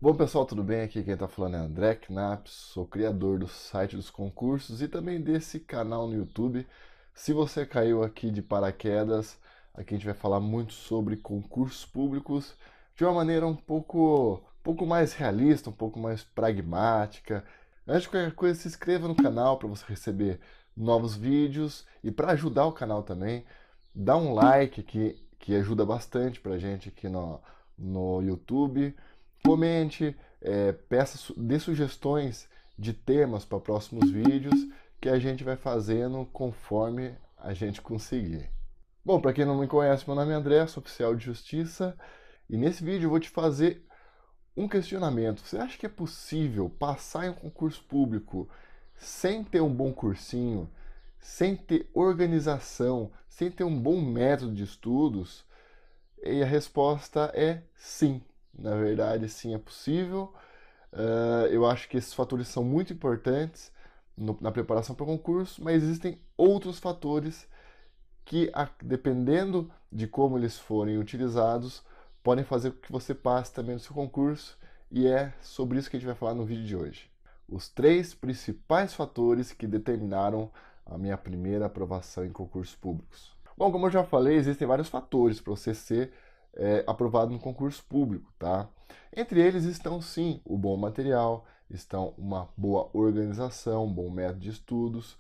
Bom pessoal, tudo bem? Aqui quem está falando é André Knapp, sou criador do site dos concursos e também desse canal no YouTube. Se você caiu aqui de paraquedas, aqui a gente vai falar muito sobre concursos públicos de uma maneira um pouco mais realista, um pouco mais pragmática. Antes de qualquer coisa, se inscreva no canal para você receber novos vídeos e para ajudar o canal também, dá um like que ajuda bastante para a gente aqui no YouTube. Comente, dê sugestões de temas para próximos vídeos que a gente vai fazendo conforme a gente conseguir. Bom, para quem não me conhece, meu nome é André, sou oficial de justiça e nesse vídeo eu vou te fazer um questionamento. Você acha que é possível passar em um concurso público sem ter um bom cursinho, sem ter organização, sem ter um bom método de estudos? E a resposta é sim. Na verdade, sim, é possível. Eu acho que esses fatores são muito importantes na preparação para o concurso, mas existem outros fatores que, dependendo de como eles forem utilizados, podem fazer com que você passe também no seu concurso, e é sobre isso que a gente vai falar no vídeo de hoje. Os 3 principais fatores que determinaram a minha primeira aprovação em concursos públicos. Bom, como eu já falei, existem vários fatores para você ser aprovado no concurso público, tá? Entre eles estão sim o bom material, estão uma boa organização, um bom método de estudos,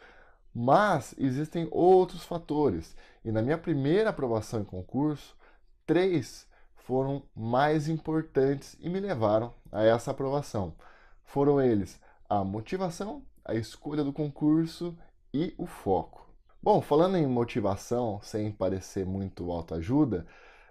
mas existem outros fatores. E na minha primeira aprovação em concurso, 3 foram mais importantes e me levaram a essa aprovação. Foram eles a motivação, a escolha do concurso e o foco. Bom, falando em motivação, sem parecer muito autoajuda,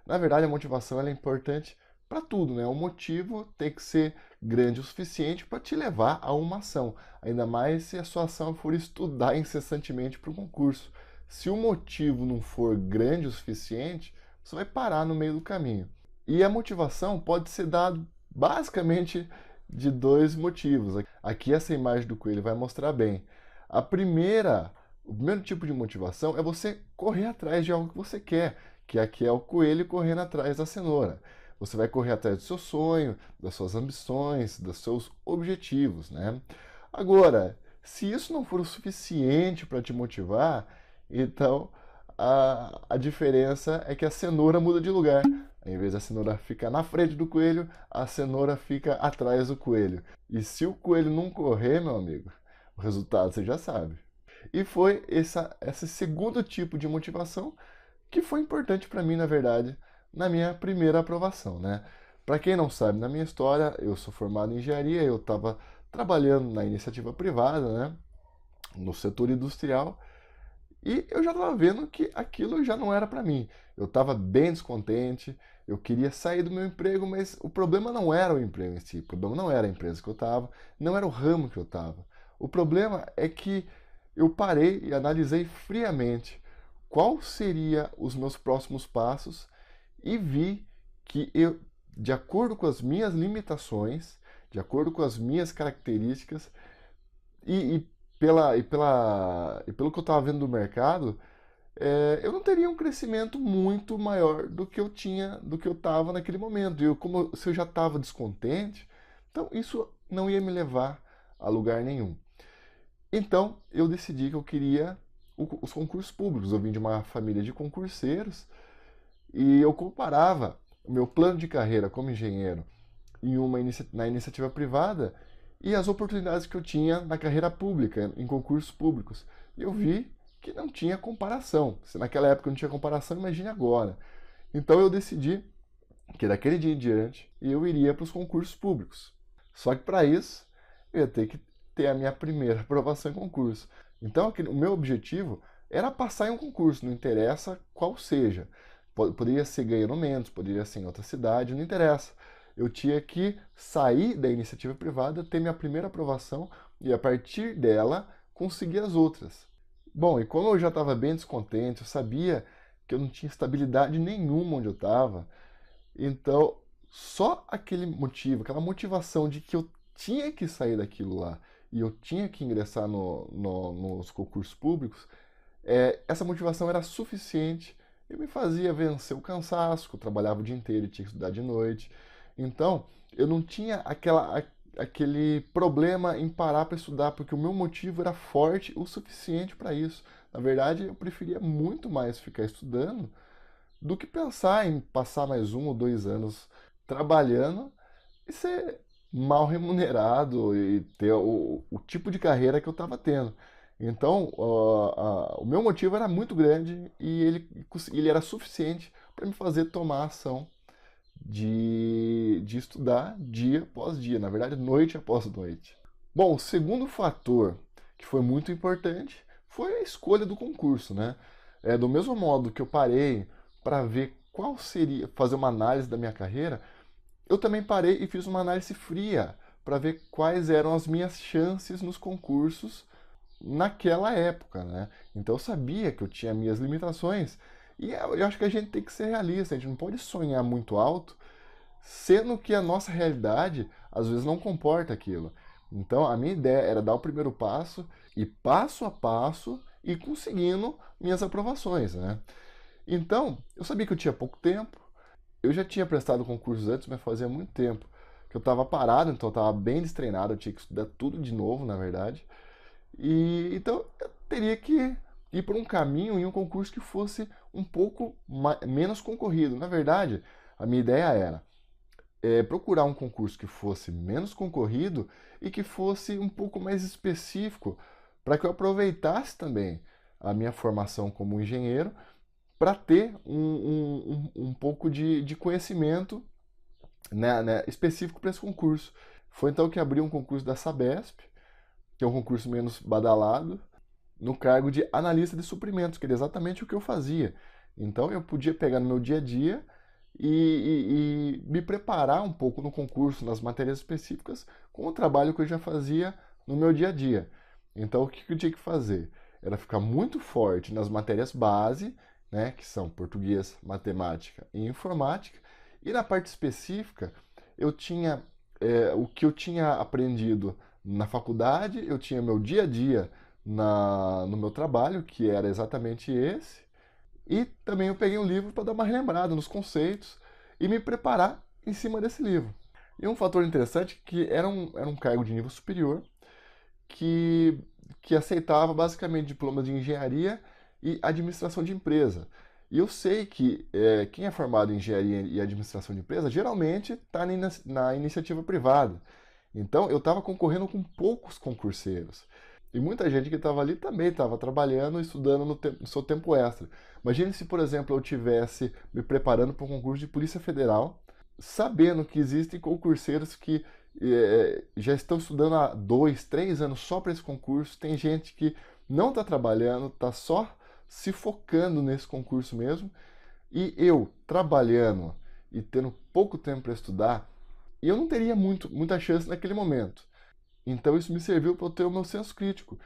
na verdade a motivação ela é importante para tudo, né? O motivo tem que ser grande o suficiente para te levar a uma ação, ainda mais se a sua ação for estudar incessantemente para o concurso. Se o motivo não for grande o suficiente, você vai parar no meio do caminho. E a motivação pode ser dada basicamente de 2 motivos. Aqui essa imagem do coelho vai mostrar bem. O primeiro tipo de motivação é você correr atrás de algo que você quer, que aqui é o coelho correndo atrás da cenoura. Você vai correr atrás do seu sonho, das suas ambições, dos seus objetivos, né? Agora, se isso não for o suficiente para te motivar, então a diferença é que a cenoura muda de lugar. Em vez da cenoura ficar na frente do coelho, a cenoura fica atrás do coelho. E se o coelho não correr, meu amigo, o resultado você já sabe. E foi esse segundo tipo de motivação que foi importante para mim, na verdade, na minha primeira aprovação, né? Para quem não sabe, na minha história, eu sou formado em engenharia, eu estava trabalhando na iniciativa privada, né? No setor industrial, e eu já estava vendo que aquilo já não era para mim. Eu estava bem descontente, eu queria sair do meu emprego, mas o problema não era o emprego em si, o problema não era a empresa que eu estava, não era o ramo que eu estava. O problema é que eu parei e analisei friamente qual seria os meus próximos passos e vi que eu, de acordo com as minhas limitações, de acordo com as minhas características e, e pelo que eu estava vendo do mercado, eu não teria um crescimento muito maior do que eu tinha, do que eu estava naquele momento. Se eu já estava descontente, então isso não ia me levar a lugar nenhum. Então eu decidi que eu queria os concursos públicos. Eu vim de uma família de concurseiros e eu comparava o meu plano de carreira como engenheiro na iniciativa privada e as oportunidades que eu tinha na carreira pública, em concursos públicos. E eu vi que não tinha comparação. Se naquela época não tinha comparação, imagine agora. Então eu decidi que daquele dia em diante eu iria para os concursos públicos. Só que para isso eu ia ter que ter a minha primeira aprovação em concurso. Então o meu objetivo era passar em um concurso, não interessa qual seja. Poderia ser ganhando menos, poderia ser em outra cidade, não interessa. Eu tinha que sair da iniciativa privada, ter minha primeira aprovação e a partir dela conseguir as outras. Bom, e como eu já estava bem descontente, eu sabia que eu não tinha estabilidade nenhuma onde eu estava, então só aquele motivo, aquela motivação de que eu tinha que sair daquilo lá e eu tinha que ingressar nos concursos públicos, essa motivação era suficiente e me fazia vencer o cansaço, que eu trabalhava o dia inteiro e tinha que estudar de noite. Então, eu não tinha aquele problema em parar para estudar, porque o meu motivo era forte o suficiente para isso. Na verdade, eu preferia muito mais ficar estudando do que pensar em passar mais 1 ou 2 anos trabalhando e ser mal remunerado e ter o tipo de carreira que eu estava tendo. Então, o meu motivo era muito grande e ele era suficiente para me fazer tomar ação de estudar dia após dia, na verdade, noite após noite. Bom, o segundo fator que foi muito importante foi a escolha do concurso, né? Do mesmo modo que eu parei para ver qual seria, fazer uma análise da minha carreira, eu também parei e fiz uma análise fria para ver quais eram as minhas chances nos concursos naquela época, né? Então eu sabia que eu tinha minhas limitações e eu acho que a gente tem que ser realista, a gente não pode sonhar muito alto, sendo que a nossa realidade às vezes não comporta aquilo. Então a minha ideia era dar o primeiro passo e passo a passo e conseguindo minhas aprovações, né? Então eu sabia que eu tinha pouco tempo, eu já tinha prestado concursos antes, mas fazia muito tempo que eu estava parado, então eu estava bem destreinado, eu tinha que estudar tudo de novo, na verdade. E então eu teria que ir por um caminho em um concurso que fosse um pouco menos concorrido. Na verdade, a minha ideia era procurar um concurso que fosse menos concorrido e que fosse um pouco mais específico, para que eu aproveitasse também a minha formação como engenheiro para ter um pouco de conhecimento, né, específico para esse concurso. Foi então que abri um concurso da Sabesp, que é um concurso menos badalado, no cargo de analista de suprimentos, que era exatamente o que eu fazia. Então eu podia pegar no meu dia a dia e me preparar um pouco no concurso, nas matérias específicas, com o trabalho que eu já fazia no meu dia a dia. Então o que eu tinha que fazer? Era ficar muito forte nas matérias base, né, que são português, matemática e informática, e na parte específica eu tinha o que eu tinha aprendido na faculdade, eu tinha meu dia a dia no meu trabalho, que era exatamente esse, e também eu peguei um livro para dar uma relembrada nos conceitos e me preparar em cima desse livro. E um fator interessante é que era um cargo de nível superior que, que aceitava basicamente diplomas de engenharia e administração de empresa. E eu sei que quem é formado em engenharia e administração de empresa geralmente está na iniciativa privada. Então eu estava concorrendo com poucos concurseiros. E muita gente que estava ali também estava trabalhando e estudando no seu tempo extra. Imagine se, por exemplo, eu tivesse me preparando para um concurso de Polícia Federal, sabendo que existem concurseiros que já estão estudando há 2, 3 anos só para esse concurso. Tem gente que não está trabalhando, está só se focando nesse concurso mesmo. E eu, trabalhando e tendo pouco tempo para estudar, eu não teria muita chance naquele momento. Então isso me serviu para eu ter o meu senso crítico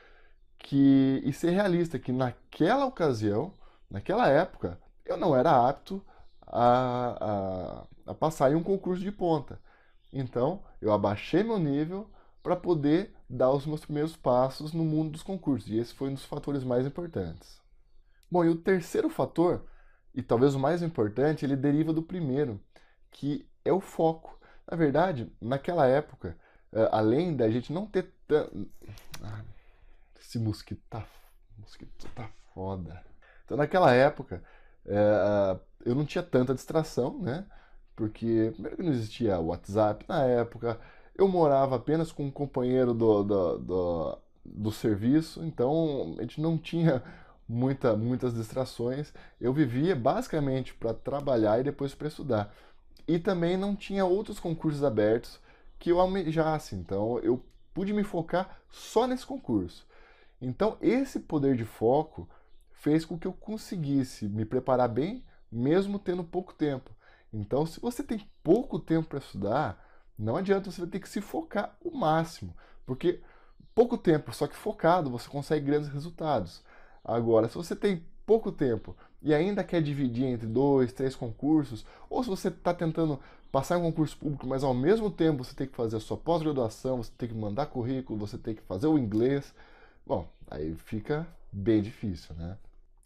e ser realista, que naquela ocasião, naquela época, eu não era apto a passar em um concurso de ponta. Então eu abaixei meu nível para poder dar os meus primeiros passos no mundo dos concursos, e esse foi um dos fatores mais importantes. Bom, e o terceiro fator, e talvez o mais importante, ele deriva do primeiro, que é o foco. Na verdade, naquela época, além da gente não ter tanto. Esse mosquito tá foda. Então, naquela época, eu não tinha tanta distração, né? Porque, primeiro que não existia WhatsApp na época, eu morava apenas com um companheiro do serviço, então a gente não tinha muitas distrações. Eu vivia basicamente para trabalhar e depois para estudar. E também não tinha outros concursos abertos que eu almejasse, então eu pude me focar só nesse concurso. Então, esse poder de foco fez com que eu conseguisse me preparar bem, mesmo tendo pouco tempo. Então, se você tem pouco tempo para estudar, não adianta, você vai ter que se focar o máximo, porque pouco tempo, só que focado, você consegue grandes resultados. Agora, se você tem pouco tempo e ainda quer dividir entre 2, 3 concursos, ou se você está tentando passar em um concurso público, mas ao mesmo tempo você tem que fazer a sua pós-graduação, você tem que mandar currículo, você tem que fazer o inglês, bom, aí fica bem difícil, né?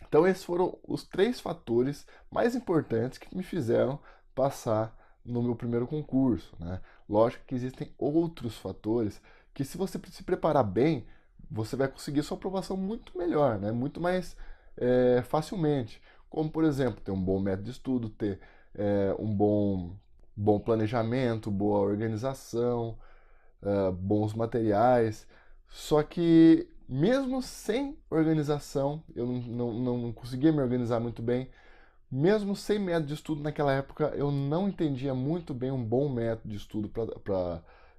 Então esses foram os 3 fatores mais importantes que me fizeram passar no meu primeiro concurso, né? Lógico que existem outros fatores que, se você se preparar bem, você vai conseguir sua aprovação muito melhor, né? Muito mais facilmente. Como, por exemplo, ter um bom método de estudo, ter um bom planejamento, boa organização, bons materiais. Só que, mesmo sem organização, eu não conseguia me organizar muito bem. Mesmo sem método de estudo naquela época, eu não entendia muito bem um bom método de estudo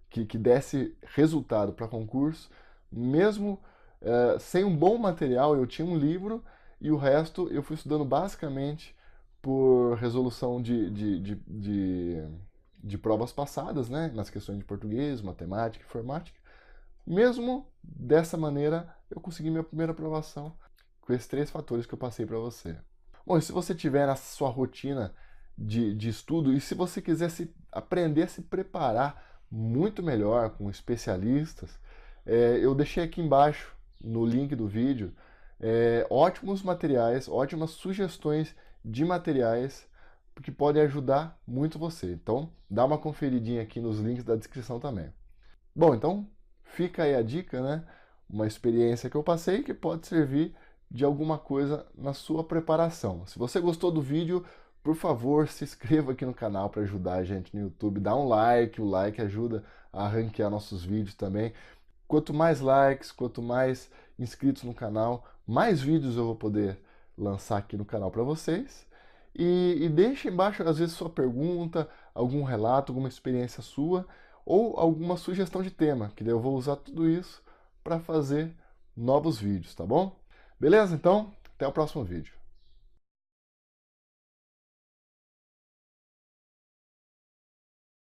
que desse resultado para concurso. Mesmo sem um bom material, eu tinha um livro e o resto eu fui estudando basicamente por resolução de provas passadas, né, nas questões de português, matemática, informática. Mesmo dessa maneira, eu consegui minha primeira aprovação com esses 3 fatores que eu passei para você. Bom, e se você tiver na sua rotina de estudo e se você quiser aprender a se preparar muito melhor com especialistas, eu deixei aqui embaixo, no link do vídeo, ótimos materiais, ótimas sugestões de materiais que podem ajudar muito você. Então, dá uma conferidinha aqui nos links da descrição também. Bom, então fica aí a dica, né? Uma experiência que eu passei que pode servir de alguma coisa na sua preparação. Se você gostou do vídeo, por favor, se inscreva aqui no canal para ajudar a gente no YouTube. Dá um like, o like ajuda a ranquear nossos vídeos também. Quanto mais likes, quanto mais inscritos no canal, mais vídeos eu vou poder lançar aqui no canal para vocês. E deixe embaixo, às vezes, sua pergunta, algum relato, alguma experiência sua, ou alguma sugestão de tema, que daí eu vou usar tudo isso para fazer novos vídeos, tá bom? Beleza? Então, até o próximo vídeo.